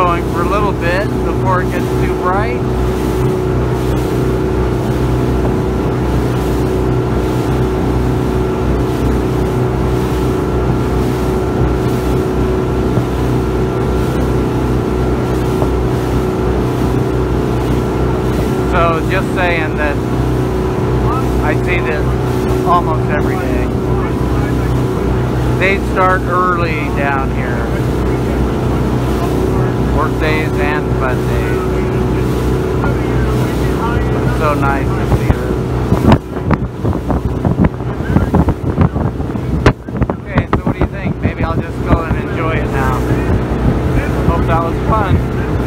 going for a little bit before it gets too bright. So just saying that I see this almost every day. They start early down here. Work days and fun days. It's so nice to see this. Okay, so what do you think? Maybe I'll just go and enjoy it now. Hope that was fun.